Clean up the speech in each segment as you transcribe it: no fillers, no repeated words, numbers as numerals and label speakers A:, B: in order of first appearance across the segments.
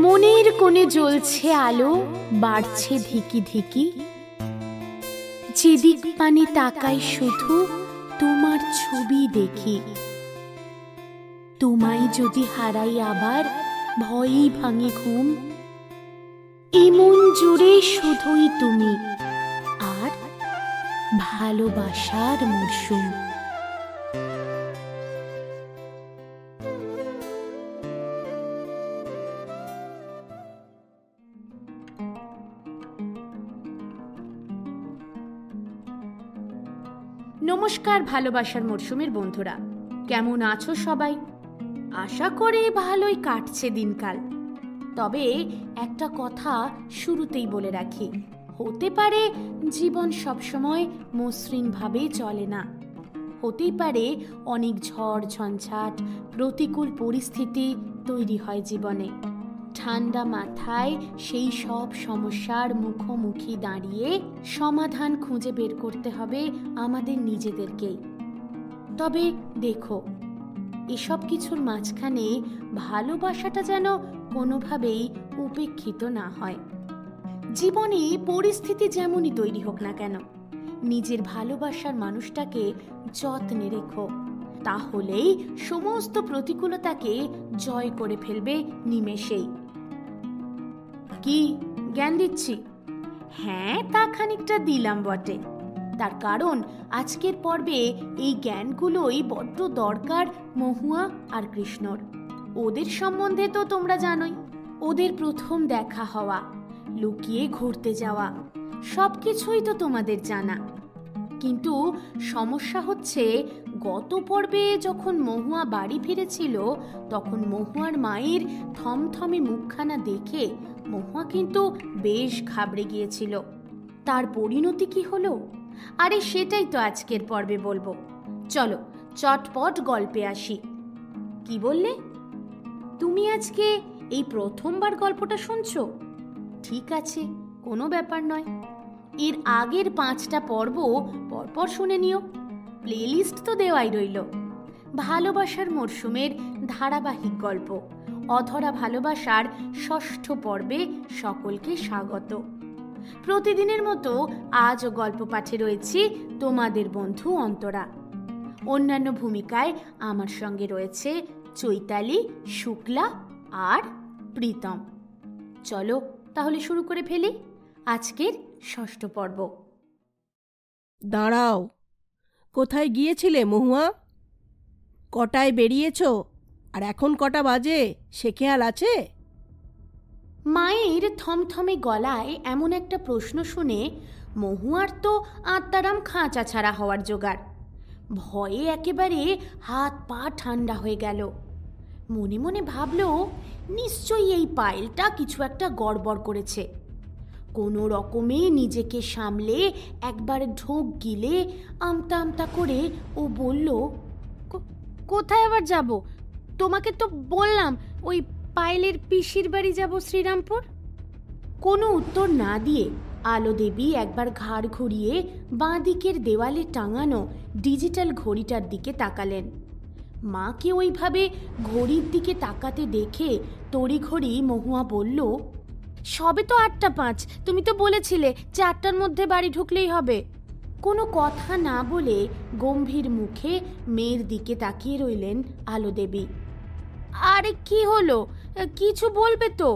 A: মনের কোণে জ্বলছে আলো, বাড়ছে ধিকি ধিকি। যেদিক পানে তাকাই শুধু তোমার ছবি দেখি। তোমায় যদি হারাই আবার ভয়েই ভাঙে ঘুম। এমন জুড়ে শুধুই তুমি আর ভালোবাসার মরশুম। নমস্কার ভালোবাসার মরশুমের বন্ধুরা, কেমন আছো সবাই? আশা করি ভালোই কাটছে দিনকাল। তবে একটা কথা শুরুতেই বলে রাখি, হতে পারে জীবন সবসময় মসৃণভাবে চলে না। হতেই পারে অনেক ঝড় ঝঞ্ঝাট, প্রতিকূল পরিস্থিতি তৈরি হয় জীবনে। ঠান্ডা মাথায় সেই সব সমস্যার মুখোমুখি দাঁড়িয়ে সমাধান খুঁজে বের করতে হবে আমাদের নিজেদেরকেই। তবে দেখো, এসব কিছুর মাঝখানে ভালোবাসাটা যেন কোনোভাবেই উপেক্ষিত না হয়। জীবনে পরিস্থিতি যেমনই তৈরি হোক না কেন, নিজের ভালোবাসার মানুষটাকে যত্নে রেখো। তাহলেই সমস্ত প্রতিকূলতাকে জয় করে ফেলবে নিমেষেই। কি জ্ঞান দিচ্ছি? হ্যাঁ, তা খানিকটা দিলাম বটে। তার কারণ আজকের পর্বে এই জ্ঞানগুলোই বড্ড দরকার মহুয়া আর কৃষ্ণর। ওদের সম্বন্ধে তো তোমরা জানোই, ওদের প্রথম দেখা হওয়া, লুকিয়ে ঘুরতে যাওয়া, সবকিছুই তো তোমাদের জানা। কিন্তু সমস্যা হচ্ছে, গত পর্বে যখন মহুয়া বাড়ি ফিরেছিল তখন মহুয়ার মায়ের থমথমে মুখখানা দেখে মহুয়া কিন্তু বেশ ঘাবড়ে গিয়েছিল। তার পরিণতি কি হলো? আরে সেটাই তো আজকের পর্বে বলবো। চলো চটপট গল্পে আসি। কি বললে? তুমি আজকে এই প্রথমবার গল্পটা শুনছো? ঠিক আছে, কোনো ব্যাপার নয়। এর আগের 5টা পর্ব পরপর শুনে নিও, প্লেলিস্ট তো দেওয়াই রইল। ভালোবাসার মরশুমের ধারাবাহিক গল্প অধরা ভালোবাসার 6ষ্ঠ পর্বে সকলকে স্বাগত। প্রতিদিনের মতো আজও গল্প পাঠে রয়েছি তোমাদের বন্ধু অন্তরা। অন্যান্য ভূমিকায় আমার সঙ্গে রয়েছে চৈতালি, শুক্লা আর প্রীতম। চলো তাহলে শুরু করে ফেলি আজকের 6ষ্ঠ পর্ব।
B: দাঁড়াও, কোথায় গিয়েছিলে মহুয়া? কটায় বেরিয়েছ আর এখন কটা বাজে সে খেয়াল আছে?
A: মায়ের থমথমে গলায় এমন একটা প্রশ্ন শুনে মহুয়ার তো আত্মারাম খাঁচা ছাড়া হওয়ার জোগাড়। ভয়ে একেবারে হাত পা ঠান্ডা হয়ে গেল। মনে মনে ভাবল, নিশ্চয়ই এই পায়েলটা কিছু একটা গড়বড় করেছে। কোনো রকমে নিজেকে সামলে একবার ঢোক গিলে আমতা আমতা করে ও বলল, কোথায় আবার যাব? তোমাকে তো বললাম ওই পায়েলের পিসির বাড়ি যাব, শ্রীরামপুর। কোনো উত্তর না দিয়ে আলো দেবী একবার ঘাড় ঘুরিয়ে বাঁ দিকের দেওয়ালে টাঙানো ডিজিটাল ঘড়িটার দিকে তাকালেন। মাকে ওইভাবে ঘড়ির দিকে তাকাতে দেখে তড়িঘড়ি মহুয়া বলল, সবে তো 8টা 5, তুমি তো বলেছিলে 4টার মধ্যে বাড়ি ঢুকলেই হবে। কোনো কথা না বলে গম্ভীর মুখে মেয়ের দিকে তাকিয়ে রইলেন আলো দেবী। আরে কি হলো, কিছু বলবে তো?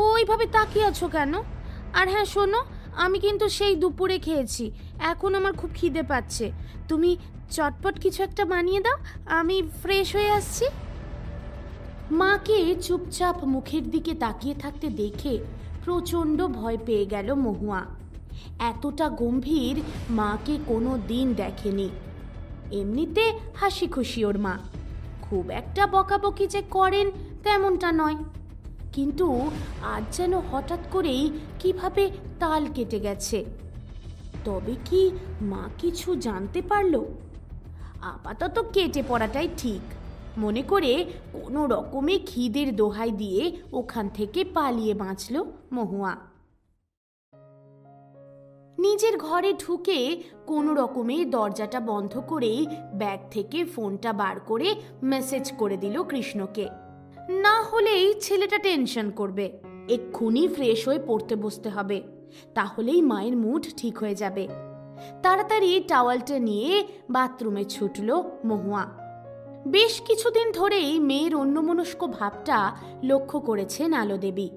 A: ওইভাবে তাকিয়ে আছো কেন? আর হ্যাঁ শোনো, আমি কিন্তু সেই দুপুরে খেয়েছি, এখন আমার খুব খিদে পাচ্ছে। তুমি চটপট কিছু একটা বানিয়ে দাও, আমি ফ্রেশ হয়ে আসছি। মাকে চুপচাপ মুখের দিকে তাকিয়ে থাকতে দেখে প্রচণ্ড ভয় পেয়ে গেল মহুয়া। এতটা গম্ভীর মাকে কোনো দিন দেখেনি। এমনিতে হাসি খুশি ওর মা, খুব একটা বকাবকি যে করেন তেমনটা নয়। কিন্তু আজ যেন হঠাৎ করেই কিভাবে তাল কেটে গেছে। তবে কি মা কিছু জানতে পারল? আপাতত কেটে পড়াটাই ঠিক মনে করে কোনো রকমে খিদের দোহাই দিয়ে ওখান থেকে পালিয়ে বাঁচল মহুয়া। নিজের ঘরে ঢুকে কোনো রকমে দরজাটা বন্ধ করে ব্যাগ থেকে ফোনটা বার করে মেসেজ করে দিল কৃষ্ণকে। না হলেই ছেলেটা টেনশন করবে। এক্ষুনি ফ্রেশ হয়ে পড়তে বসতে হবে, তাহলেই মায়ের মুড ঠিক হয়ে যাবে। তাড়াতাড়ি টাওয়ালটা নিয়ে বাথরুমে ছুটল মহুয়া। বেশ কিছুদিন ধরেই মেয়ের অন্যমনস্ক ভাবটা লক্ষ্য করেছেন আলো দেবী।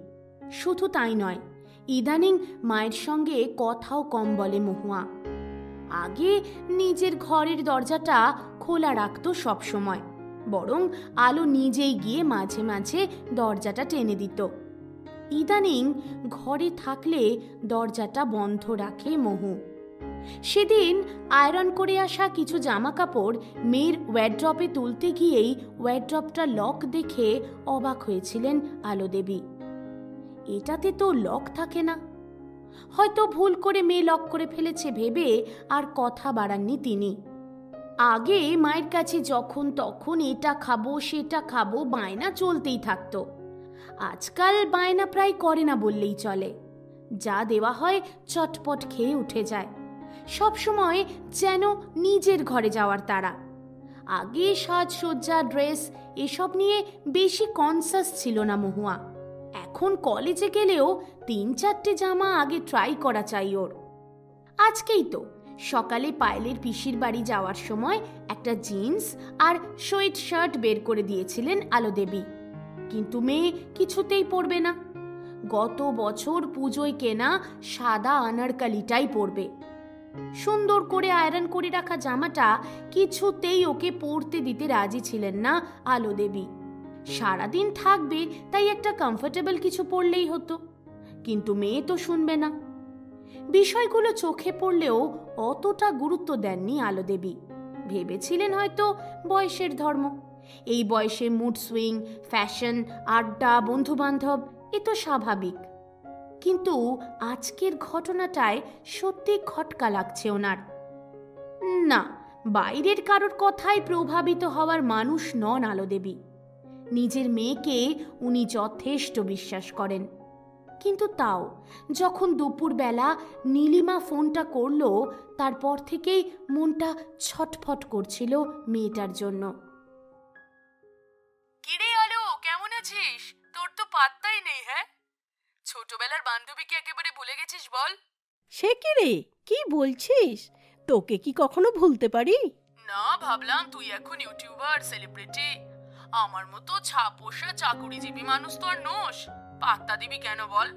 A: শুধু তাই নয়, ইদানিং মায়ের সঙ্গে কথাও কম বলে মহুয়া। আগে নিজের ঘরের দরজাটা খোলা রাখতো সবসময়, বরং আলো নিজেই গিয়ে মাঝে মাঝে দরজাটা টেনে দিত। ইদানিং ঘরে থাকলে দরজাটা বন্ধ রাখে মহু। সেদিন আয়রন করে আসা কিছু জামা কাপড় মেয়ের ওয়ার্ড্রপে তুলতে গিয়েই ওয়ার্ড্রপটা লক দেখে অবাক হয়েছিলেন আলো দেবী। এটাতে তো লক থাকে না, হয়তো ভুল করে মেয়ে লক করে ফেলেছে ভেবে আর কথা বাড়াননি তিনি। আগে মায়ের কাছে যখন তখন এটা খাবো সেটা খাবো বায়না চলতেই থাকতো। আজকাল বায়না প্রায় করে না বললেই চলে। যা দেওয়া হয় চটপট খেয়ে উঠে যায়। সবসময় যেন নিজের ঘরে যাওয়ার তাড়া। আগে সাজসজ্জা, ড্রেস এসব নিয়ে বেশি কনসাস ছিল না মহুয়া। এখন কলেজে গেলেও 3-4টে জামা আগে ট্রাই করা চাই ওর। আজকেই তো সকালে পায়েলের পিসির বাড়ি যাওয়ার সময় একটা জিন্স আর সোয়েট শার্ট বের করে দিয়েছিলেন আলো দেবী, কিন্তু মেয়ে কিছুতেই পরবে না। গত বছর পুজোয় কেনা সাদা আনারকালিটাই পরবে। সুন্দর করে আয়রন করে রাখা জামাটা কিছুতেই ওকে পরতে দিতে রাজি ছিলেন না আলো দেবী। সারাদিন থাকবে তাই একটা কমফোর্টেবল কিছু পরলেই হতো, কিন্তু মেয়ে তো শুনবে না। বিষয়গুলো চোখে পড়লেও অতটা গুরুত্ব দেননি আলো দেবী। ভেবেছিলেন হয়তো বয়সের ধর্ম, এই বয়সে মুড সুইং, ফ্যাশন, আড্ডা, বন্ধু বান্ধব এ তো স্বাভাবিক। কিন্তু আজকের ঘটনাটায় সত্যি খটকা লাগছে ওনার। না, বাইরের কারোর কথায় প্রভাবিত হওয়ার মানুষ নন আলো দেবী। নিজের মেয়েকে উনি যথেষ্ট বিশ্বাস করেন। কিন্তু তাও যখন দুপুরবেলা নীলিমা ফোনটা করলো, তারপর থেকেই মনটা ছটফট করছিল মেয়েটার জন্য।
C: কিরে আলো, কেমন আছিস? তোর তো পাত্তাই নেই। হ্যাঁ, ছোটবেলার বান্ধবীকে একেবারে ভুলে গেছিস বল?
B: সে কি রে, কি বলছিস? তোকে কি কখনো ভুলতে পারি?
C: না, ভাবলাম তুই এখন ইউটিউবার, সেলিব্রিটি। আমার মতো ছাপোষা চাকুরিজীবী মানুষ তো আর নোস, পাত্তা দিবি কেন বল?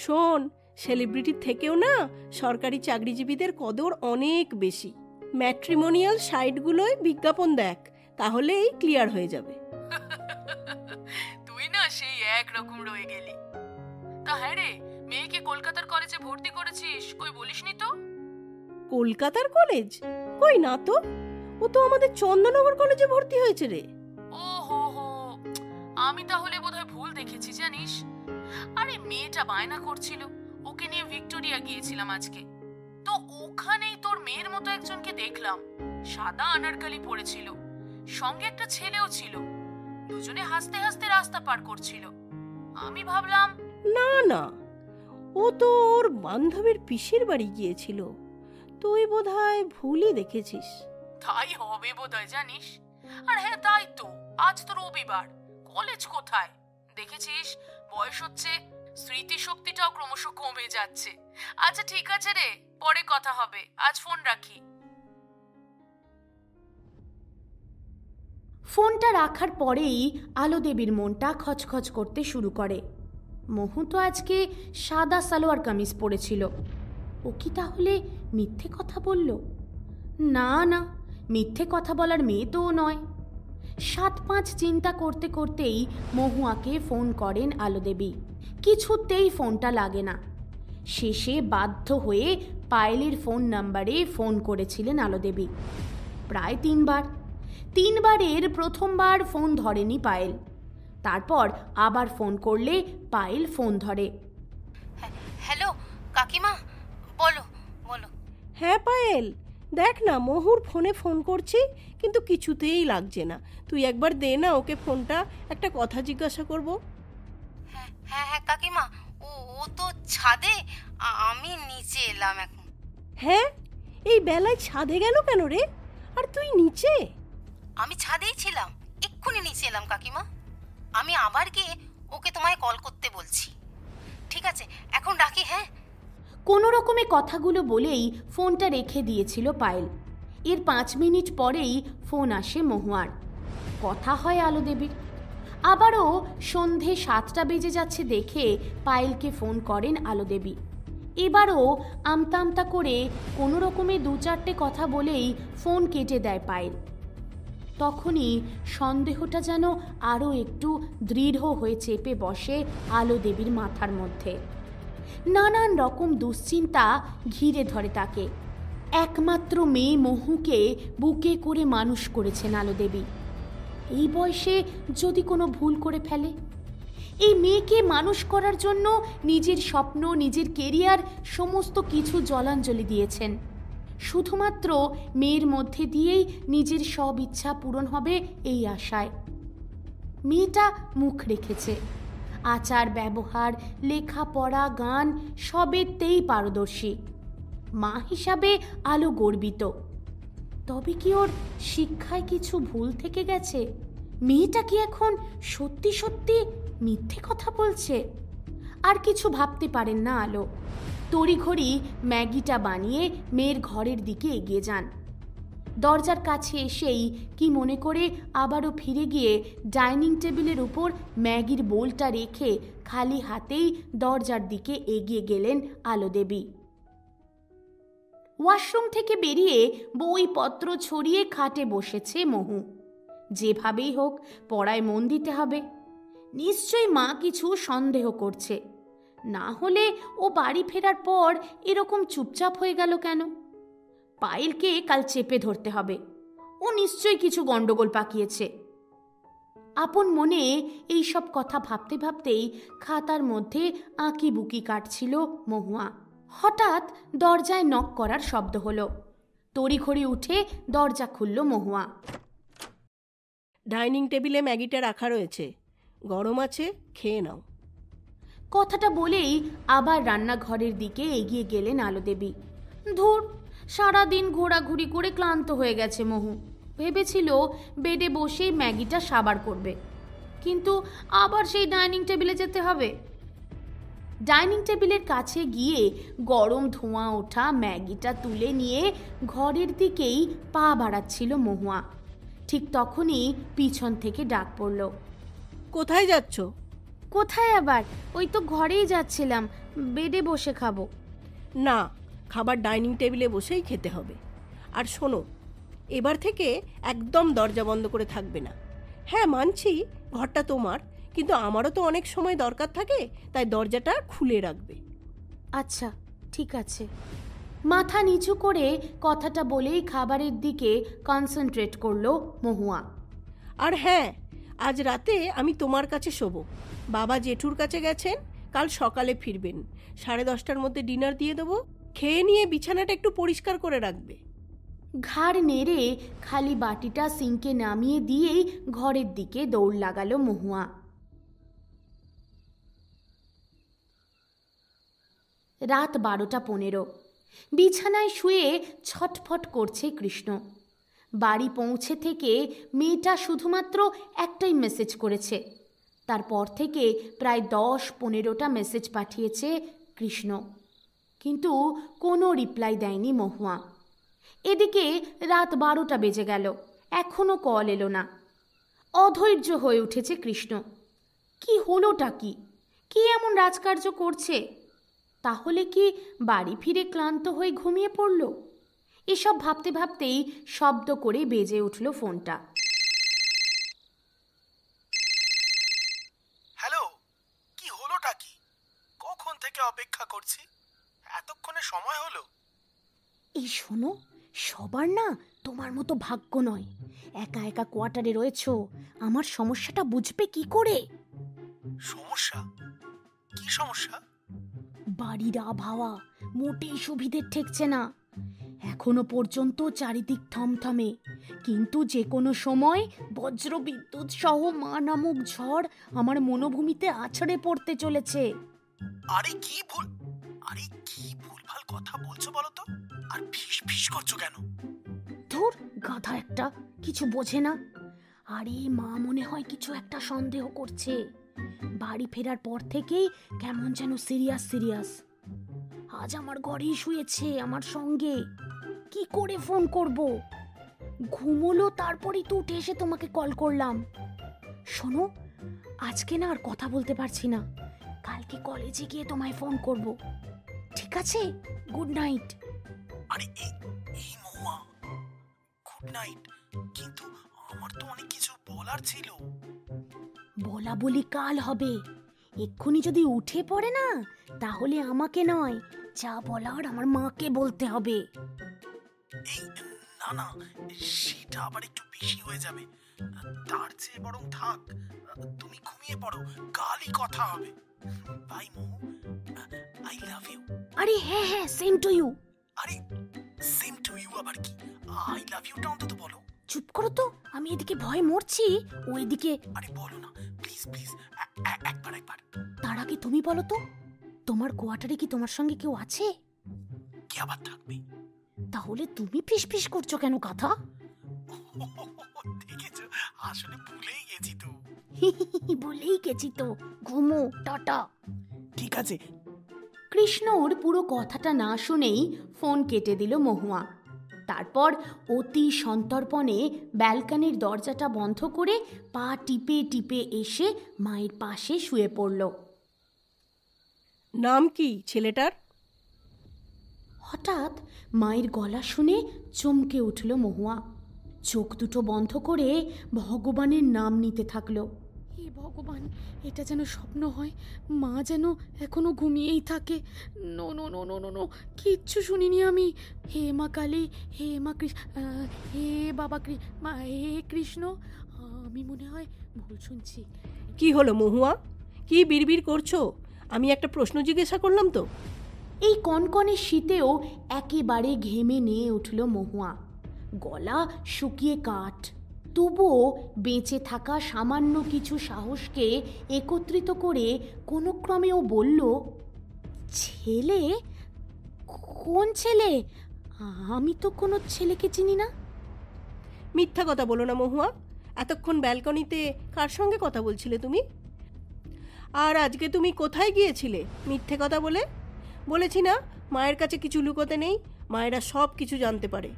B: শোন, সেলিব্রিটির থেকেও না সরকারি চাকরিজীবীদের কদর অনেক বেশি। ম্যাট্রিমোনিয়াল সাইটগুলোয় বিজ্ঞাপন দেখ, তাহলেই ক্লিয়ার হয়ে যাবে।
C: তুই না সেই একরকম রয়ে গেলি। তা হ্যাঁ রে, মেয়েকে কলকাতার কলেজে ভর্তি করেছিস, কই বলিসনি তো?
B: কলকাতার কলেজ? কই না তো, ও তো আমাদের চন্দননগর কলেজে ভর্তি হয়েছে রে।
C: ও হো হো, আমি তাহলে বোধহয় ভুল দেখেছি জানিস। আরে মেয়েটা বায়না করছিল, ওকে নিয়ে ভিক্টোরিয়া গিয়েছিলাম আজকে। তো ওখানেই তোর মেয়ের মতো একজনকে দেখলাম, সাদা আনারকালি পরেছিল, সঙ্গে একটা ছেলেও ছিল। দুজনে হাসতে হাসতে রাস্তা পার করছিল। আমি ভাবলাম
B: না না, ও তো ওর বান্ধবীর পিসির বাড়ি গিয়েছিল। তুই বোধহয় ভুলই দেখেছিস।
C: তাই হবে বোধহয় জানিস। আর হ্যাঁ, তাই তো, আজ তো রবিবার, কলেজ কোথায়? দেখেছিস, বয়স হচ্ছে, স্মৃতিশক্তিটাও ক্রমশ কমে যাচ্ছে। আচ্ছা ঠিক আছে রে, পরে কথা হবে, আজ ফোন রাখি।
A: ফোনটা রাখার পরেই আলো দেবীর মনটা খচখচ করতে শুরু করে। মহু তো আজকে সাদা সালোয়ার কামিজ পরেছিল। ও কি তাহলে মিথ্যে কথা বলল? না না, মিথ্যে কথা বলার মেয়ে তো নয়। 7-5 চিন্তা করতে করতেই মহুয়াকে ফোন করেন আলো দেবী। কিছুতেই ফোনটা লাগে না। শেষে বাধ্য হয়ে পায়েলের ফোন নাম্বারে ফোন করেছিলেন আলো দেবী। প্রায় 3 বার। 3 বারের প্রথমবার ফোন ধরেনি পায়েল। তারপর আবার ফোন করলে পায়েল ফোন ধরে।
D: হ্যালো কাকিমা, বলো বলো।
B: হ্যাঁ পায়েল, দেখ না মহুর ফোনে ফোন করছি, কিন্তু কিছুতেই লাগছে না। তুই একবার দে না ওকে ফোনটা, একটা কথা জিজ্ঞাসা করব।
D: হ্যাঁ হ্যাঁ হ্যাঁ কাকিমা, ও ও তো ছাদে, আমি নিচে এলাম এখন।
B: হ্যাঁ, এই বেলায় ছাদে গেল কেন রে? আর তুই নিচে?
D: আমি ছাদেই ছিলাম, এক্ষুনি নিচে এলাম কাকিমা। আমি আবার গিয়ে ওকে তোমায় কল করতে বলছি। ঠিক আছে, এখন রাখি। হ্যাঁ।
A: কোনো রকমে কথাগুলো বলেই ফোনটা রেখে দিয়েছিল পায়েল। এর 5 মিনিট পরেই ফোন আসে মহুয়ার। কথা হয় আলো দেবীর। আবারও সন্ধে 7টা বেজে যাচ্ছে দেখে পায়েলকে ফোন করেন আলো দেবী। এবারও আমতা আমতা করে কোনো রকমে 2-4টে কথা বলেই ফোন কেটে দেয় পায়েল। তখনই সন্দেহটা যেন আরও একটু দৃঢ় হয়ে চেপে বসে আলো দেবীর মাথার মধ্যে। নানান রকম দুশ্চিন্তা ঘিরে ধরে তাকে। একমাত্র মেয়ে মহুকে বুকে করে মানুষ করেছেন আলো দেবী। এই বয়সে যদি কোনো ভুল করে ফেলে? এই মেয়েকে মানুষ করার জন্য নিজের স্বপ্ন, নিজের কেরিয়ার সমস্ত কিছু জলাঞ্জলি দিয়েছেন। শুধুমাত্র মেয়ের মধ্যে দিয়েই নিজের সব ইচ্ছা পূরণ হবে এই আশায়। মেয়েটা মুখ রেখেছে। আচার ব্যবহার, লেখাপড়া, গান সবেতেই পারদর্শী। মা হিসাবে আলো গর্বিত। তবে কি ওর শিক্ষায় কিছু ভুল থেকে গেছে? মেয়েটা কি এখন সত্যি সত্যি মিথ্যে কথা বলছে? আর কিছু ভাবতে পারেন না আলো। তড়িঘড়ি ম্যাগিটা বানিয়ে মেয়ের ঘরের দিকে এগিয়ে যান। দরজার কাছে এসেই কি মনে করে আবারও ফিরে গিয়ে ডাইনিং টেবিলের উপর ম্যাগির বোলটা রেখে খালি হাতেই দরজার দিকে এগিয়ে গেলেন আলো দেবী। ওয়াশরুম থেকে বেরিয়ে বইপত্র ছড়িয়ে খাটে বসেছে মহু। যেভাবেই হোক পড়ায় মন দিতে হবে। নিশ্চয়ই মা কিছু সন্দেহ করছে, না হলে ও বাড়ি ফেরার পর এরকম চুপচাপ হয়ে গেল কেন? পায়েলকে কাল চেপে ধরতে হবে। ও নিশ্চয়ই কিছু গন্ডগোল পাকিয়েছে। আপন মনে এই সব কথা ভাবতে ভাবতেই খাতার মধ্যে আঁকি বুকি কাটছিল মহুয়া। হঠাৎ দরজায় নক করার শব্দ হলো। তড়িঘড়ি উঠে দরজা খুলল মহুয়া।
B: ডাইনিং টেবিলে ম্যাগিটা রাখা রয়েছে, গরম আছে, খেয়ে নাও।
A: কথাটা বলেই আবার রান্নাঘরের দিকে এগিয়ে গেলেন আলো দেবী। ধুর, সারাদিন ঘোরাঘুরি করে ক্লান্ত হয়ে গেছে মহু। ভেবেছিল বেডে বসেই ম্যাগিটা সাবার করবে, কিন্তু আবার সেই ডাইনিং টেবিলে যেতে হবে। ডাইনিং টেবিলের কাছে গিয়ে গরম ধোঁয়া ওঠা ম্যাগিটা তুলে নিয়ে ঘরের দিকেই পা বাড়াচ্ছিল মহুয়া। ঠিক তখনই পিছন থেকে ডাক পড়ল।
B: কোথায় যাচ্ছ?
A: কোথায় আবার? ওই তো ঘরেই যাচ্ছিলাম, বেডে বসে খাবো।
B: না, খাবার ডাইনিং টেবিলে বসেই খেতে হবে। আর শোনো, এবার থেকে একদম দরজা বন্ধ করে থাকবে না। হ্যাঁ মানছি ঘরটা তোমার, কিন্তু আমারও তো অনেক সময় দরকার থাকে, তাই দরজাটা খুলে রাখবে।
A: আচ্ছা ঠিক আছে। মাথা নিচু করে কথাটা বলেই খাবারের দিকে কনসেন্ট্রেট করলো মহুয়া।
B: আর হ্যাঁ, আজ রাতে আমি তোমার কাছে শোবো। বাবা জেঠুর কাছে গেছেন, কাল সকালে ফিরবেন। 10:30টার মধ্যে ডিনার দিয়ে দেবো। খেয়ে নিয়ে বিছানাটা একটু পরিষ্কার করে রাখবে।
A: ঘাড় নেড়ে খালি বাটিটা সিঙ্কে নামিয়ে দিয়েই ঘরের দিকে দৌড় লাগালো মহুয়া। রাত 12:15। বিছানায় শুয়ে ছটফট করছে কৃষ্ণ। বাড়ি পৌঁছে থেকে মেয়েটা শুধুমাত্র একটাই মেসেজ করেছে। তারপর থেকে প্রায় 10-15টা মেসেজ পাঠিয়েছে কৃষ্ণ, কিন্তু কোনো রিপ্লাই দেয়নি মহুয়া। এদিকে রাত 12টা বেজে গেল, এখনও কল এলো না। অধৈর্য হয়ে উঠেছে কৃষ্ণ। কি হলোটা কি? কি এমন রাজকার্য করছে? তাহলে কি বাড়ি ফিরে ক্লান্ত হয়ে ঘুমিয়ে পড়ল? এসব ভাবতে ভাবতেই শব্দ করে বেজে উঠল ফোনটা।
E: হ্যালো, কি হলোটা কি? কখন থেকে অপেক্ষা করছি, এতক্ষণে সময় হলো?
A: এই শোনো, সবার না তোমার মতো ভাগ্য নয়। একা একা কোয়ার্টারে রয়েছো, আমার সমস্যাটা বুঝবে কি করে?
E: সমস্যা? কি সমস্যা?
A: বাড়ির আবহাওয়া মোটেই সুবিধের ঠেকছে না। এখনো পর্যন্ত চারিদিক থমথমে, কিন্তু যে কোনো সময় বজ্র বিদ্যুৎ সহ মা নামক ঝড় আমার মনোভূমিতে আছড়ে পড়তে চলেছে।
E: আরে কি ভুলভাল কথা বলছো বলো তো? আর ফিস ফিস করছো কেন?
A: ধুর, গাধা একটা, কিছু বোঝে না। আরে মা মনে হয় কিছু একটা সন্দেহ করছে। বাড়ি ফেরার পর থেকেই কেমন যেন সিরিয়াস সিরিয়াস। আজ আমার ঘরেই শুয়েছে আমার সঙ্গে, কি করে ফোন করব? ঘুমোলো, তারপরেই তো উঠে এসে তোমাকে কল করলাম। শোনো, আজকে না আর কথা বলতে পারছি না, কালকে কলেজে গিয়ে তোমায় ফোন করব, ঠিক আছে? Good night.
E: আরে এই মহুয়া, গুড নাইট। কিন্তু আমার তো অনেক কিছু বলার ছিল।
A: বলা বলি কাল হবে, এক্ষুনি যদি উঠে পড়ে না, তাহলে আমাকে নয়, যা বলার আমার মাকে বলতে হবে।
E: এই না না, সেটা আবার একটু বেশি হয়ে যাবে। তার চেয়ে বরং থাক, তুমি ঘুমিয়ে পড়ো, কালই কথা হবে। Bye Mahu, I love you.
A: আরে হ্যাঁ হ্যাঁ, সেম টু ইউ।
E: আরে সেম টু ইউ আবার কি? আই লাভ ইউটা অন্তত বলো।
A: চুপ করো তো, আমি এদিকে ভয় মরছি, ও এদিকে।
E: আরে বলো না প্লিজ প্লিজ, একবার।
A: তার আগে তুমি বলো তো, তোমার কোয়ার্টারে কি তোমার সঙ্গে কেউ আছে?
E: কি আবার থাকবে?
A: তাহলে তুমি ফিস ফিস করছো কেন কথা?
E: দেখেছো, আসলে ভুলেই গেছি তো।
A: বলেই গেছি তো, ঘুমো, টাটা।
E: ঠিক আছে।
A: কৃষ্ণর পুরো কথাটা না শুনেই ফোন কেটে দিল মহুয়া। তারপর অতি সন্তর্পণে ব্যালকনির দরজাটা বন্ধ করে পা টিপে টিপে এসে মায়ের পাশে শুয়ে পড়ল।
B: নাম কি ছেলেটার?
A: হঠাৎ মায়ের গলা শুনে চমকে উঠল মহুয়া। চোখ দুটো বন্ধ করে ভগবানের নাম নিতে থাকলো। হে ভগবান, এটা যেন স্বপ্ন হয়, মা যেন এখনো ঘুমিয়েই থাকে। No no no no no no, কিচ্ছু শুনিনি আমি। হে মা কালী, হে মা হে বাবা হে কৃষ্ণ, আমি মনে হয় ভুল শুনছি।
B: কি হলো মহুয়া, কি বিড়বিড় করছো? আমি একটা প্রশ্ন জিজ্ঞাসা করলাম তো।
A: এই কনকনে শীতেও একেবারে ঘেমে নিয়ে উঠল মহুয়া। গলা শুকিয়ে কাঠ, তবুও বেঁচে থাকা সামান্য কিছু সাহসকে একত্রিত করে কোনো ক্রমে ও বলল, ছেলে? কোন ছেলে? আমি তো কোনো ছেলেকে চিনি না।
B: মিথ্যা কথা বলো না মহুয়া, এতক্ষণ ব্যালকনিতে কার সঙ্গে কথা বলছিলে তুমি? আর আজকে তুমি কোথায় গিয়েছিলে মিথ্যে কথা বলে? বলেছি না, মায়ের কাছে কিছু লুকোতে নেই, মায়েরা সব কিছু জানতে পারে।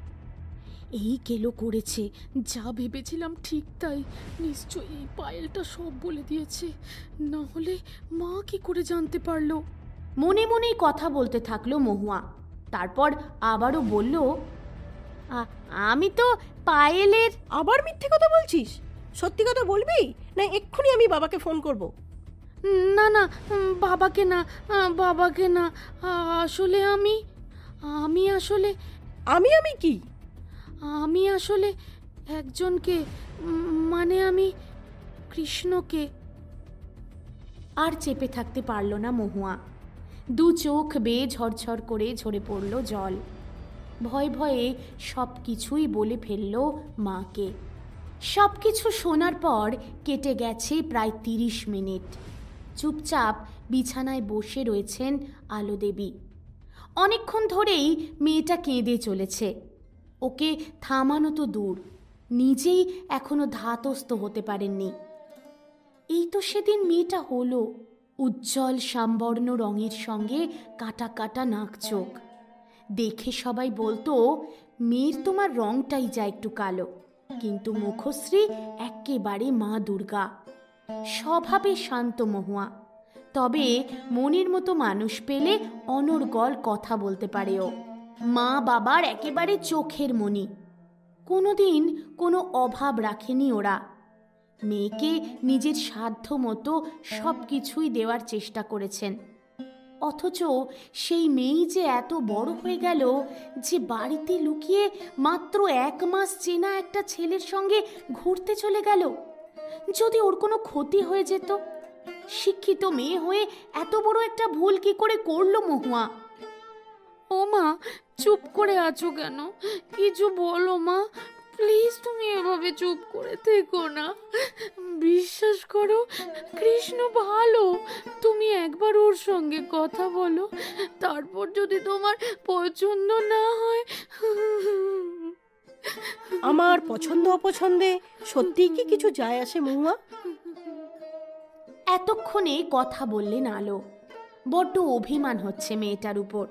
A: এই কেলো করেছে, যা ভেবেছিলাম ঠিক তাই। নিশ্চয়ই এই পায়েলটা সব বলে দিয়েছে, না হলে মা কি করে জানতে পারলো? মনে মনেই কথা বলতে থাকলো মহুয়া। তারপর আবারও বলল, আমি তো পায়েলের।
B: আবার মিথ্যে কথা বলছিস? সত্যি কথা বলবি না এক্ষুনি আমি বাবাকে ফোন করব?
A: না না, বাবাকে না, বাবাকে না। আসলে আমি আসলে
B: আমি কি?
A: আমি আসলে একজনকে, মানে আমি কৃষ্ণকে। আর চেপে থাকতে পারল না মহুয়া। দু চোখ বেয়ে ঝরঝর করে ঝরে পড়ল জল। ভয়ে ভয়ে সব কিছুই বলে ফেলল মাকে। সব কিছু শোনার পর কেটে গেছে প্রায় 30 মিনিট। চুপচাপ বিছানায় বসে রয়েছেন আলো দেবী। অনেকক্ষণ ধরেই মেয়েটা কেঁদে চলেছে। ওকে থামানো তো দূর, নিজেই এখনো ধাতস্থ হতে পারেননি। এই তো সেদিন মেয়েটা হলো, উজ্জ্বল শ্যামবর্ণ রঙের সঙ্গে কাটা কাটা নাক চোখ। দেখে সবাই বলতো, মেয়ের তোমার রংটাই যা একটু কালো, কিন্তু মুখশ্রী একেবারে মা দুর্গা। স্বভাবে শান্ত মহুয়া, তবে মনের মতো মানুষ পেলে অনর্গল কথা বলতে পারে ও। মা বাবার একেবারে চোখের মণি, কোনোদিন কোনো অভাব রাখেনি ওরা। মেয়েকে নিজের সাধ্য মতো সব কিছুই দেওয়ার চেষ্টা করেছেন। অথচ সেই মেয়েই যে এত বড় হয়ে গেল যে বাড়িতে লুকিয়ে মাত্র 1 মাস চেনা একটা ছেলের সঙ্গে ঘুরতে চলে গেল। যদি ওর কোনো ক্ষতি হয়ে যেত? শিক্ষিত মেয়ে হয়ে এত বড় একটা ভুল কি করে করলো মহুয়া? ও মা, চুপ করে আছো কেন? কিছু বলো মা, প্লিজ। তুমি এভাবে চুপ করে থেকো না, বিশ্বাস করো কৃষ্ণ ভালো। তুমি একবার ওর সঙ্গে কথা বলো, তারপর যদি তোমার পছন্দ না হয়।
B: আমার পছন্দ অপছন্দে সত্যিই কি কিছু যায় আসে মহুয়া?
A: এতক্ষণে কথা বললেন আলো। বড্ড অভিমান হচ্ছে মেয়েটার উপর।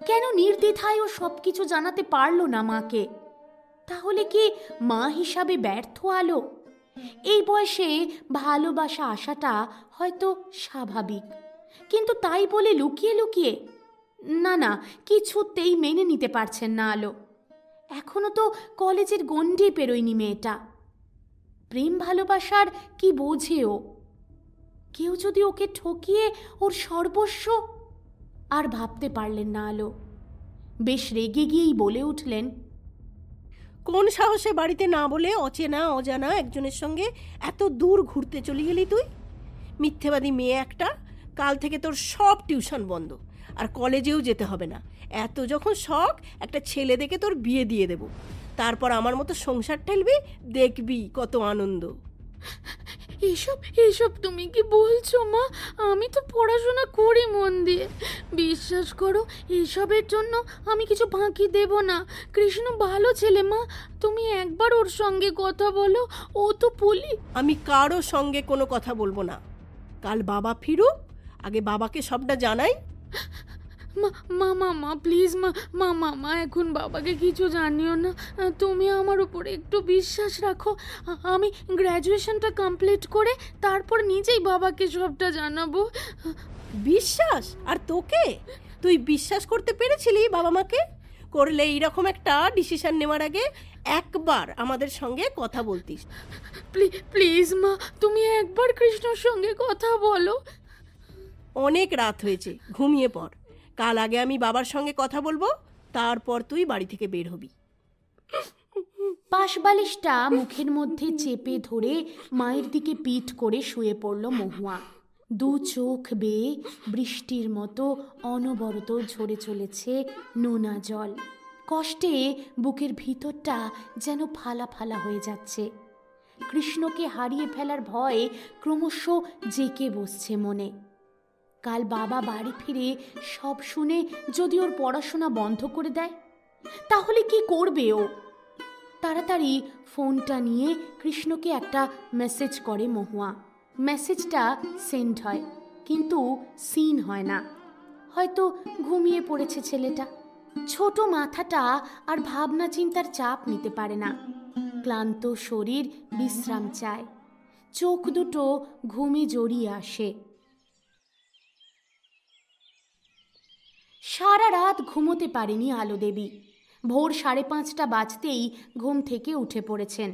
A: কেন নির্দ্বিধায় ও সবকিছু জানাতে পারল না মাকে? তাহলে কি মা হিসাবে ব্যর্থ আলো? এই বয়সে ভালোবাসা আসাটা হয়তো স্বাভাবিক, কিন্তু তাই বলে লুকিয়ে লুকিয়ে? না না, কিছুতেই মেনে নিতে পারছেন না আলো। এখনো তো কলেজের গণ্ডি পেরোয়নি মেয়েটা। প্রেম ভালোবাসার কি বোঝে ও? কেউ যদি ওকে ঠকিয়ে ওর সর্বস্ব? আর ভাবতে পারলেন না আলো। বেশ রেগে গিয়েই বলে উঠলেন,
B: কোন সাহসে বাড়িতে না বলে অচেনা অজানা একজনের সঙ্গে এত দূর ঘুরতে চলে গেলি তুই? মিথ্যেবাদী মেয়ে একটা। কাল থেকে তোর সব টিউশন বন্ধ, আর কলেজেও যেতে হবে না। এত যখন শখ, একটা ছেলে দেখে তোর বিয়ে দিয়ে দেব, তারপর আমার মতো সংসার ঠেলবি, দেখবি কত আনন্দ।
C: এসব এসব তুমি কি বলছো মা? আমি তো পড়াশোনা করি মন দিয়ে। বিশ্বাস করো, এসবের জন্য আমি কিছু ফাঁকি দেব না। কৃষ্ণ ভালো ছেলে মা, তুমি একবার ওর সঙ্গে কথা বলো। ও তো পুলি।
B: আমি কারো সঙ্গে কোনো কথা বলবো না। কাল বাবা ফিরুক, আগে বাবাকে সবটা জানাই।
C: মা মা মা প্লিজ মা, মা মা মা এখন বাবাকে কিছু জানিও না। তুমি আমার উপরে একটু বিশ্বাস রাখো। আমি গ্র্যাজুয়েশনটা কমপ্লিট করে তারপর নিজেই বাবাকে সবটা জানাবো।
B: বিশ্বাস? আর তোকে? তুই বিশ্বাস করতে পেরেছিলি বাবা মাকে? করলে এইরকম একটা ডিসিশন নেওয়ার আগে একবার আমাদের সঙ্গে কথা বলতিস।
C: প্লিজ মা, তুমি একবার কৃষ্ণর সঙ্গে কথা বলো।
B: অনেক রাত হয়েছে, ঘুমিয়ে পড়। কাল আগে আমি বাবার সঙ্গে কথা বলবো, তারপর তুই বাড়ি থেকে বের হবি।
A: পাশবালিশটা মুখের মধ্যে চেপে ধরে মায়ের দিকে পিঠ করে শুয়ে পড়ল মহুয়া। দু চোখ বেয়ে বৃষ্টির মতো অনবরত ঝরে চলেছে নোনা জল। কষ্টে বুকের ভিতরটা যেন ফালা ফালা হয়ে যাচ্ছে। কৃষ্ণকে হারিয়ে ফেলার ভয়ে ক্রমশ জেঁকে বসছে মনে। কাল বাবা বাড়ি ফিরে সব শুনে যদি ওর পড়াশোনা বন্ধ করে দেয়, তাহলে কি করবে ও? তাড়াতাড়ি ফোনটা নিয়ে কৃষ্ণকে একটা মেসেজ করে মহুয়া। মেসেজটা সেন্ড হয়, কিন্তু সিন হয় না। হয়তো ঘুমিয়ে পড়েছে ছেলেটা। ছোট মাথাটা আর ভাবনা চিন্তার চাপ নিতে পারে না। ক্লান্ত শরীর বিশ্রাম চায়। চোখ দুটো ঘুমে জড়িয়ে আসে। সারা রাত ঘুমোতে পারেনি আলো দেবী। ভোর 5:30 বাজতেই ঘুম থেকে উঠে পড়েছেন।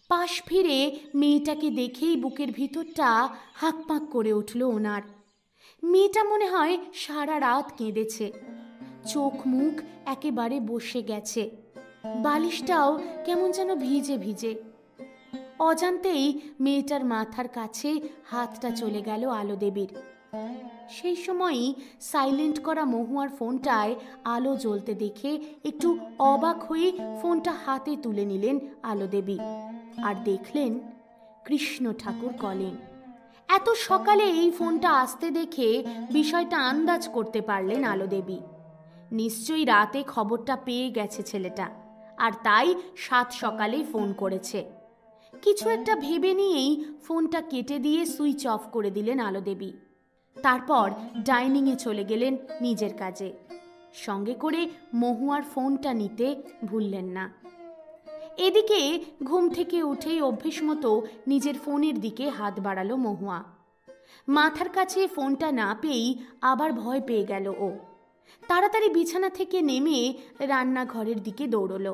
A: পাশ ফিরে মেয়েটাকে দেখেই বুকের ভিতরটা হাঁকপাঁক করে উঠল ওনার। মেয়েটা মনে হয় সারা রাত কেঁদেছে। চোখ মুখ একেবারে বসে গেছে। বালিশটাও কেমন যেন ভিজে ভিজে। অজান্তেই মেয়েটার মাথার কাছে হাতটা চলে গেল আলো দেবীর। সেই সময়ই সাইলেন্ট করা মহুয়ার ফোনটায় আলো জ্বলতে দেখে একটু অবাক হয়ে ফোনটা হাতে তুলে নিলেন আলো দেবী, আর দেখলেন কৃষ্ণ ঠাকুর কলিং। এত সকালে এই ফোনটা আসতে দেখে বিষয়টা আন্দাজ করতে পারলেন আলো দেবী। নিশ্চয়ই রাতে খবরটা পেয়ে গেছে ছেলেটা, আর তাই 7 সকালেই ফোন করেছে। কিছু একটা ভেবে নিয়েই ফোনটা কেটে দিয়ে সুইচ অফ করে দিলেন আলো দেবী। তারপর ডাইনিংয়ে চলে গেলেন নিজের কাজে। সঙ্গে করে মহুয়ার ফোনটা নিতে ভুললেন না। এদিকে ঘুম থেকে উঠেই অভ্যেস মতো নিজের ফোনের দিকে হাত বাড়ালো মহুয়া। মাথার কাছে ফোনটা না পেয়েই আবার ভয় পেয়ে গেল ও। তাড়াতাড়ি বিছানা থেকে নেমে রান্নাঘরের দিকে দৌড়ল।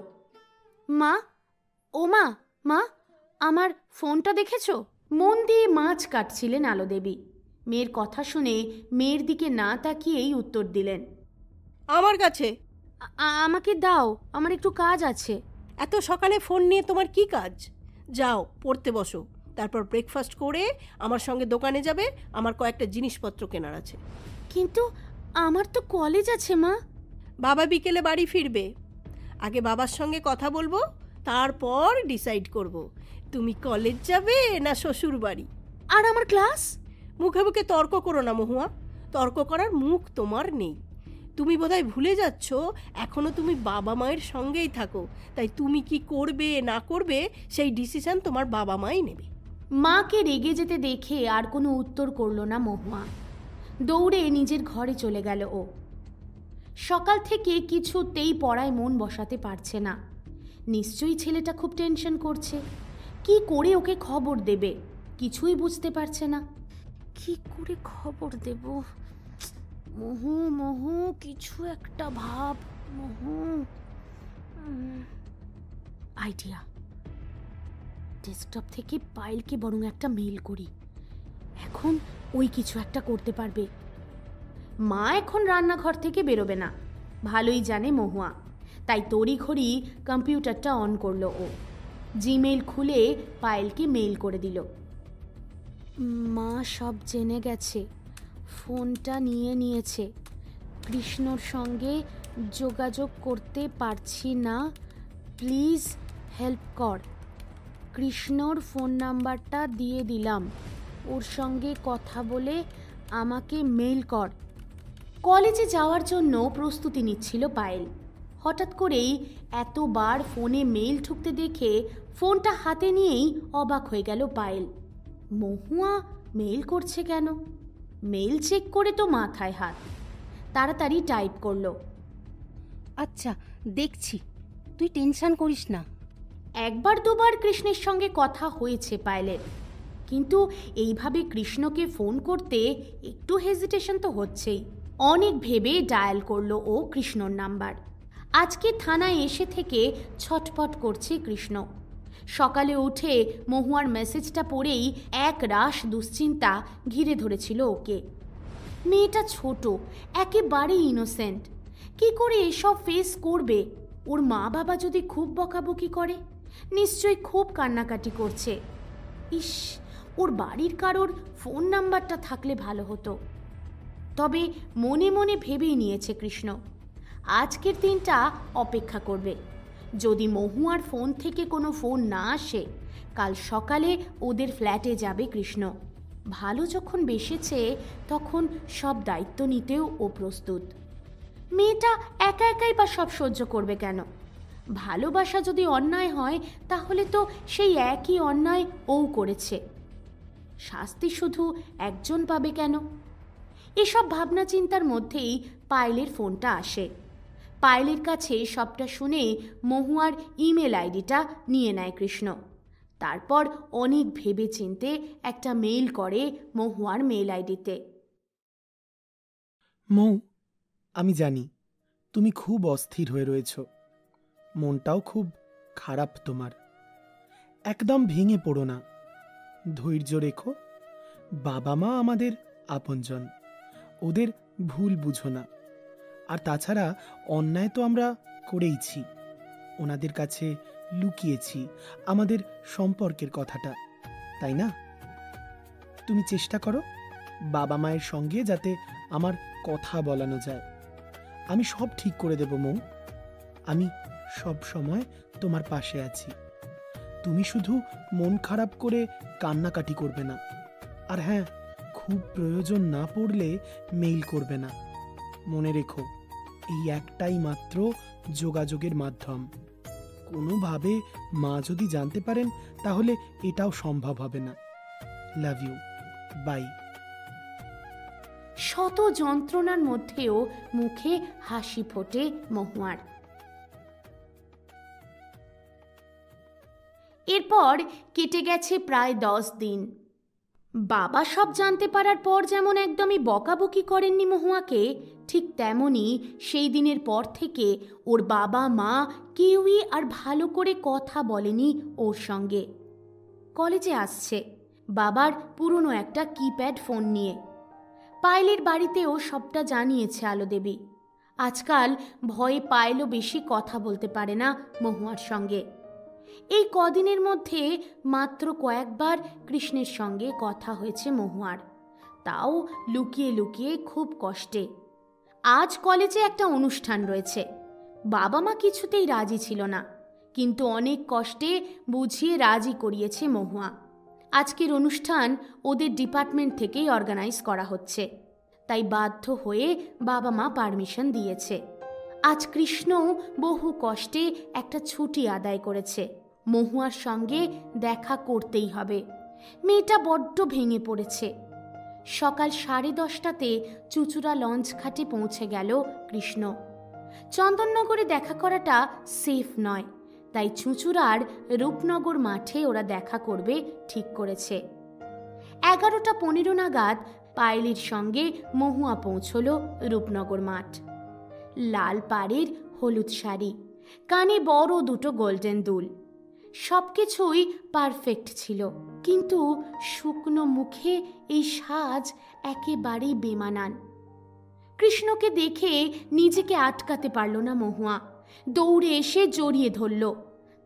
A: মা, ও মা, মা আমার ফোনটা দেখেছো? মন দিয়ে মাছ কাটছিলেন আলো দেবী। মেয়ের কথা শুনে মেয়ের দিকে না তাকিয়েই উত্তর দিলেন,
B: আমার কাছে।
A: আমাকে দাও, আমার একটু কাজ আছে।
B: এত সকালে ফোন নিয়ে তোমার কি কাজ? যাও পড়তে বসো, তারপর ব্রেকফাস্ট করে আমার সঙ্গে দোকানে যাবে। আমার কয়েকটা জিনিসপত্র কেনার আছে।
A: কিন্তু আমার তো কলেজ আছে মা।
B: বাবা বিকেলে বাড়ি ফিরবে। আগে বাবার সঙ্গে কথা বলবো, তারপর ডিসাইড করব তুমি কলেজ যাবে না শ্বশুর বাড়ি।
A: আর আমার ক্লাস?
B: মুখে মুখে তর্ক করো না মহুয়া, তর্ক করার মুখ তোমার নেই। তুমি বোধহয় ভুলে যাচ্ছ এখনো তুমি বাবা মায়ের সঙ্গেই থাকো, তাই তুমি কি করবে না করবে সেই ডিসিশন তোমার বাবা মাই নেবে।
A: মাকে রেগে যেতে দেখে আর কোনো উত্তর করল না মহুয়া। দৌড়ে নিজের ঘরে চলে গেল ও। সকাল থেকে কিছুতেই পড়ায় মন বসাতে পারছে না। নিশ্চয়ই ছেলেটা খুব টেনশন করছে। কি করে ওকে খবর দেবে কিছুই বুঝতে পারছে না। কি করে খবর দেব? মহু মহু কিছু একটা ভাব মহু। আইডিয়া, ডেস্কটপ থেকে পায়েলকে বরং একটা মেইল করি, এখন ওই কিছু একটা করতে পারবে। মা এখন রান্নাঘর থেকে বেরোবে না, ভালোই জানে মহুয়া, তাই তড়িঘড়ি কম্পিউটারটা অন করলো ও। জিমেইল খুলে পায়েলকে মেইল করে দিল। মা সব জেনে গেছে, ফোনটা নিয়ে নিয়েছে, কৃষ্ণর সঙ্গে যোগাযোগ করতে পারছি না, প্লিজ হেল্প কর। কৃষ্ণর ফোন নাম্বারটা দিয়ে দিলাম, ওর সঙ্গে কথা বলে আমাকে মেইল কর। কলেজে যাওয়ার জন্য প্রস্তুতি নিচ্ছিল পায়েল। হঠাৎ করেই এতবার ফোনে মেইল ঢুকতে দেখে ফোনটা হাতে নিয়েই অবাক হয়ে গেল পায়েল। মহুয়া মেইল করছে কেন? মেইল চেক করে তো মাথায় হাত। তাড়াতাড়ি টাইপ করলো,
D: আচ্ছা দেখছি, তুই টেনশন করিস না।
A: একবার দুবার কৃষ্ণের সঙ্গে কথা হয়েছে পায়েলের, কিন্তু এইভাবে কৃষ্ণকে ফোন করতে একটু হেজিটেশন তো হচ্ছেই। অনেক ভেবে ডায়াল করলো ও কৃষ্ণর নাম্বার। আজকে থানায় এসে থেকে ছটপট করছে কৃষ্ণ। সকালে উঠে মহুয়ার মেসেজটা পড়েই এক রাশ দুশ্চিন্তা ঘিরে ধরেছিল ওকে। মেয়েটা ছোট, একেবারে ইনোসেন্ট, কি করে এসব ফেস করবে? ওর মা বাবা যদি খুব বকাবকি করে, নিশ্চয়ই খুব কান্নাকাটি করছে। ইস, ওর বাড়ির কারোর ফোন নাম্বারটা থাকলে ভালো হতো। তবে মনে মনে ভেবেই নিয়েছে কৃষ্ণ, আজকের দিনটা অপেক্ষা করবে। যদি মহুয়ার ফোন থেকে কোনো ফোন না আসে, কাল সকালে ওদের ফ্ল্যাটে যাবে কৃষ্ণ। ভালো যখন বেসেছে তখন সব দায়িত্ব নিতেও ও প্রস্তুত। মেয়েটা একা একাই বা সব সহ্য করবে কেন? ভালোবাসা যদি অন্যায় হয় তাহলে তো সেই একই অন্যায় ও করেছে, শাস্তি শুধু একজন পাবে কেন? এসব ভাবনা চিন্তার মধ্যেই পায়েলের ফোনটা আসে। পায়েলের কাছে সবটা শুনে মহুয়ার ইমেল আইডিটা নিয়ে নেয় কৃষ্ণ। তারপর অনেক ভেবে চিনতে একটা মেইল করে মহুয়ার মেইল আইডিতে।
E: মৌ, আমি জানি তুমি খুব অস্থির হয়ে রয়েছ, মনটাও খুব খারাপ তোমার। একদম ভেঙে পড়ো না, ধৈর্য রেখো। বাবা মা আমাদের আপনজন, ওদের ভুল বুঝো না। আর তাছাড়া অন্যায় তো আমরা করেইছি, ওনাদের কাছে লুকিয়েছি আমাদের সম্পর্কের কথাটা, তাই না? তুমি চেষ্টা করো বাবা মায়ের সঙ্গে যাতে আমার কথা বলানো যায়। আমি সব ঠিক করে দেব মৌ, আমি সব সময় তোমার পাশে আছি। তুমি শুধু মন খারাপ করে কান্নাকাটি করবে না। আর হ্যাঁ, খুব প্রয়োজন না পড়লে মেইল করবে না। মনে রেখো, এই একটাই মাত্র যোগাযোগের মাধ্যম। কোনোভাবে মা যদি জানতে পারেন তাহলে এটাও সম্ভব হবে না। Love you, bye.
A: শত যন্ত্রণার মধ্যেও মুখে হাসি ফোটে মহুয়ার। এরপর কেটে গেছে প্রায় 10 দিন। বাবা সব জানতে পারার পর যেমন একদমই বকাবকি করেননি মহুয়াকে, ঠিক তেমনি সেই দিনের পর থেকে ওর বাবা মা কেউই আর ভালো করে কথা বলেনি ওর সঙ্গে। কলেজে আসছে বাবার পুরনো একটা কিপ্যাড ফোন নিয়ে। পায়েলের বাড়িতেও সবটা জানিয়েছে আলোদেবী। আজকাল ভয়ে পায়েলও বেশি কথা বলতে পারে না মহুয়ার সঙ্গে। এই কদিনের মধ্যে মাত্র কয়েকবার কৃষ্ণের সঙ্গে কথা হয়েছে মহুয়ার, তাও লুকিয়ে লুকিয়ে খুব কষ্টে। আজ কলেজে একটা অনুষ্ঠান রয়েছে। বাবা মা কিছুতেই রাজি ছিল না, কিন্তু অনেক কষ্টে বুঝিয়ে রাজি করিয়েছে মহুয়া। আজকের অনুষ্ঠান ওদের ডিপার্টমেন্ট থেকেই অর্গানাইজ করা হচ্ছে, তাই বাধ্য হয়ে বাবা মা পারমিশন দিয়েছে। আজ কৃষ্ণ বহু কষ্টে একটা ছুটি আদায় করেছে। মহুয়ার সঙ্গে দেখা করতেই হবে। মেয়েটা বড্ড ভেঙে পড়েছে। সকাল 10:30টাতে চুচুড়া লঞ্চ ঘাটে পৌঁছে গেল কৃষ্ণ। চন্দননগরে দেখা করাটা সেফ নয়, তাই চুচুড়ার রূপনগর মাঠে ওরা দেখা করবে ঠিক করেছে। 11:15 নাগাদ পায়েলির সঙ্গে মহুয়া পৌঁছল রূপনগর মাঠ। লাল পাড়ের হলুদ শাড়ি, কানে বড় দুটো গোল্ডেন দুল, সবকিছুই পারফেক্ট ছিল, কিন্তু শুকনো মুখে এই সাজ একেবারেই বেমানান। কৃষ্ণকে দেখে নিজেকে আটকাতে পারল না মহুয়া। দৌড়ে এসে জড়িয়ে ধরল,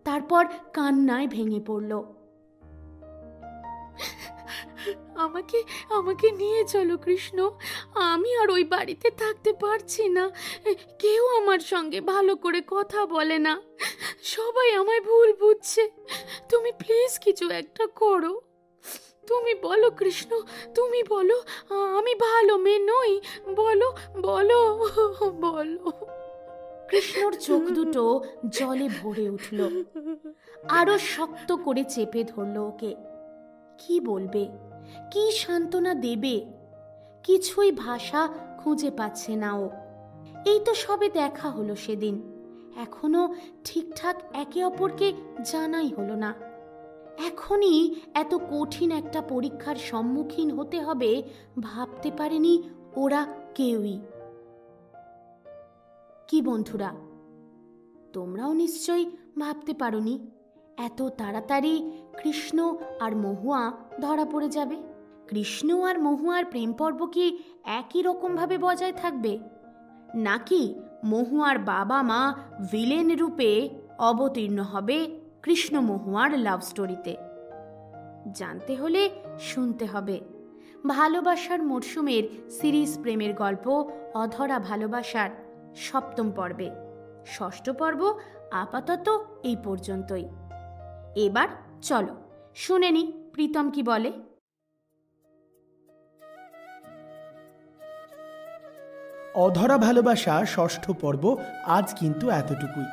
A: তারপর কান্নায় ভেঙে পড়ল। আমাকে আমাকে নিয়ে চলো কৃষ্ণ, আমি আর ওই বাড়িতে থাকতে পারছি না। কেউ আমার সঙ্গে ভালো করে কথা বলে না, সবাই আমায় ভুল বুঝছে। তুমি প্লিজ কিছু একটা করো। তুমি বলো কৃষ্ণ, তুমি বলো আমি ভালো মেয়ে নই। বলো বলো বলো। কৃষ্ণর চোখ দুটো জলে ভরে উঠল। আরো শক্ত করে চেপে ধরল ওকে। কি বলবে, কি সান্ত্বনা দেবে, কিছুই ভাষা খুঁজে পাচ্ছে না ও। এই তো সবে দেখা হলো সেদিন, এখনো ঠিকঠাক একে অপরকে জানাই হলো না। এখনই এত কঠিন একটা পরীক্ষার সম্মুখীন হতে হবে ভাবতে পারেনি ওরা কেউই। কি বন্ধুরা, তোমরাও নিশ্চয়ই ভাবতে পারোনি এত তাড়াতাড়ি কৃষ্ণ আর মহুয়া ধরা পড়ে যাবে। কৃষ্ণ আর মহুয়ার প্রেম পর্ব কি একই রকমভাবে বজায় থাকবে, নাকি মহুয়ার বাবা মা ভিলেন রূপে অবতীর্ণ হবে কৃষ্ণ মহুয়ার লাভ স্টোরিতে? জানতে হলে শুনতে হবে ভালোবাসার মরশুমের সিরিজ প্রেমের গল্প অধরা ভালোবাসার 7ম পর্বে। 6ষ্ঠ পর্ব আপাতত এই পর্যন্তই। এবার চলো শুনে নি প্রীতম কি বলে।
F: অধরা ভালোবাসা 6ষ্ঠ পর্ব আজ কিন্তু এতটুকুই।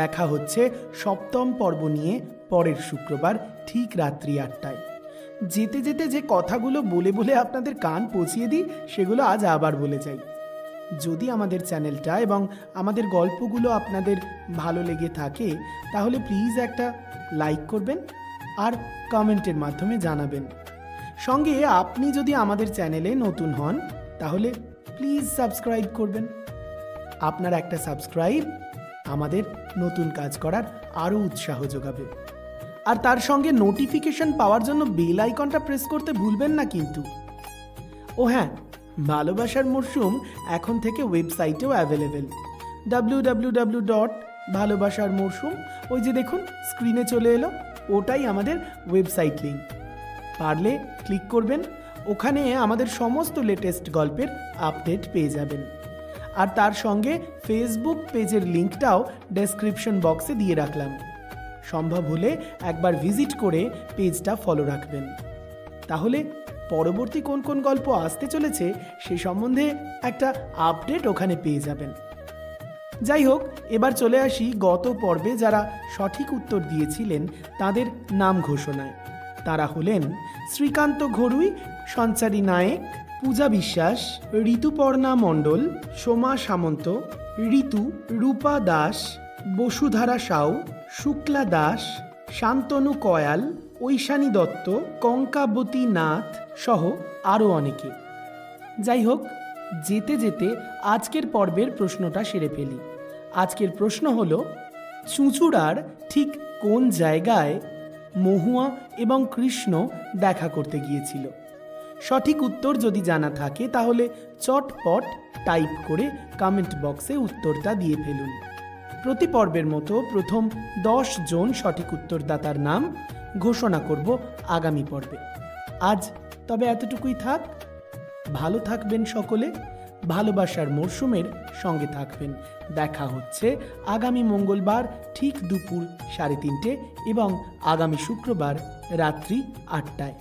F: দেখা হচ্ছে 7ম পর্ব নিয়ে পরের শুক্রবার ঠিক রাত্রি 8টায়। যেতে যেতে যে কথাগুলো বলে বলে আপনাদের কান পচিয়ে দিই, সেগুলো আজ আবার বলে যাই। যদি আমাদের চ্যানেলটা এবং আমাদের গল্পগুলো আপনাদের ভালো লেগে থাকে, তাহলে প্লিজ একটা লাইক করবেন আর কমেন্টের মাধ্যমে জানাবেন। সঙ্গে আপনি যদি আমাদের চ্যানেলে নতুন হন, তাহলে প্লিজ সাবস্ক্রাইব করবেন। আপনার একটা সাবস্ক্রাইব আমাদের নতুন কাজ করার আরও উৎসাহ যোগাবে। আর তার সঙ্গে নোটিফিকেশন পাওয়ার জন্য বেল আইকনটা প্রেস করতে ভুলবেন না কিন্তু। ও হ্যাঁ, ভালোবাসার মরশুম এখন থেকে ওয়েবসাইটেও অ্যাভেলেবেল। www.ভালোবাসারমরশুম, ওই যে দেখুন স্ক্রিনে চলে এলো, ওটাই আমাদের ওয়েবসাইট লিঙ্ক। পারলে ক্লিক করবেন, ওখানে আমাদের সমস্ত লেটেস্ট গল্পের আপডেট পেয়ে যাবেন। আর তার সঙ্গে ফেসবুক পেজের লিঙ্কটাও ডেসক্রিপশন বক্সে দিয়ে রাখলাম। সম্ভব হলে একবার ভিজিট করে পেজটা ফলো রাখবেন, তাহলে পরবর্তী কোন কোন গল্প আসতে চলেছে সে সম্বন্ধে একটা আপডেট ওখানে পেয়ে যাবেন। যাই হোক, এবার চলে আসি গত পর্বে যারা সঠিক উত্তর দিয়েছিলেন তাদের নাম ঘোষণায়। তারা হলেন শ্রীকান্ত ঘড়ুই, সঞ্চারী নায়েক, পূজা বিশ্বাস, ঋতুপর্ণা মণ্ডল, সোমা সামন্ত, ঋতু, রূপা দাস, বসুধারা সাউ, শুক্লা দাস, শান্তনু কয়াল, ঐশানী দত্ত, কঙ্কাবতী নাথ সহ আরও অনেকে। যাই হোক, যেতে যেতে আজকের পর্বের প্রশ্নটা সেরে ফেলি। আজকের প্রশ্ন হলো, চুঁচুড়ার ঠিক কোন জায়গায় মহুয়া এবং কৃষ্ণ দেখা করতে গিয়েছিল? সঠিক উত্তর যদি জানা থাকে তাহলে চটপট টাইপ করে কমেন্ট বক্সে উত্তরটা দিয়ে ফেলুন। প্রতি পর্বের মতো প্রথম 10 জন সঠিক উত্তরদাতার নাম ঘোষণা করব আগামী পর্বে। আজ তবে এতটুকুই থাক। ভালো থাকবেন সকলে, ভালোবাসার মরশুমের সঙ্গে থাকবেন। দেখা হচ্ছে আগামী মঙ্গলবার ঠিক দুপুর 3:30 এবং আগামী শুক্রবার রাত্রি 8টায়।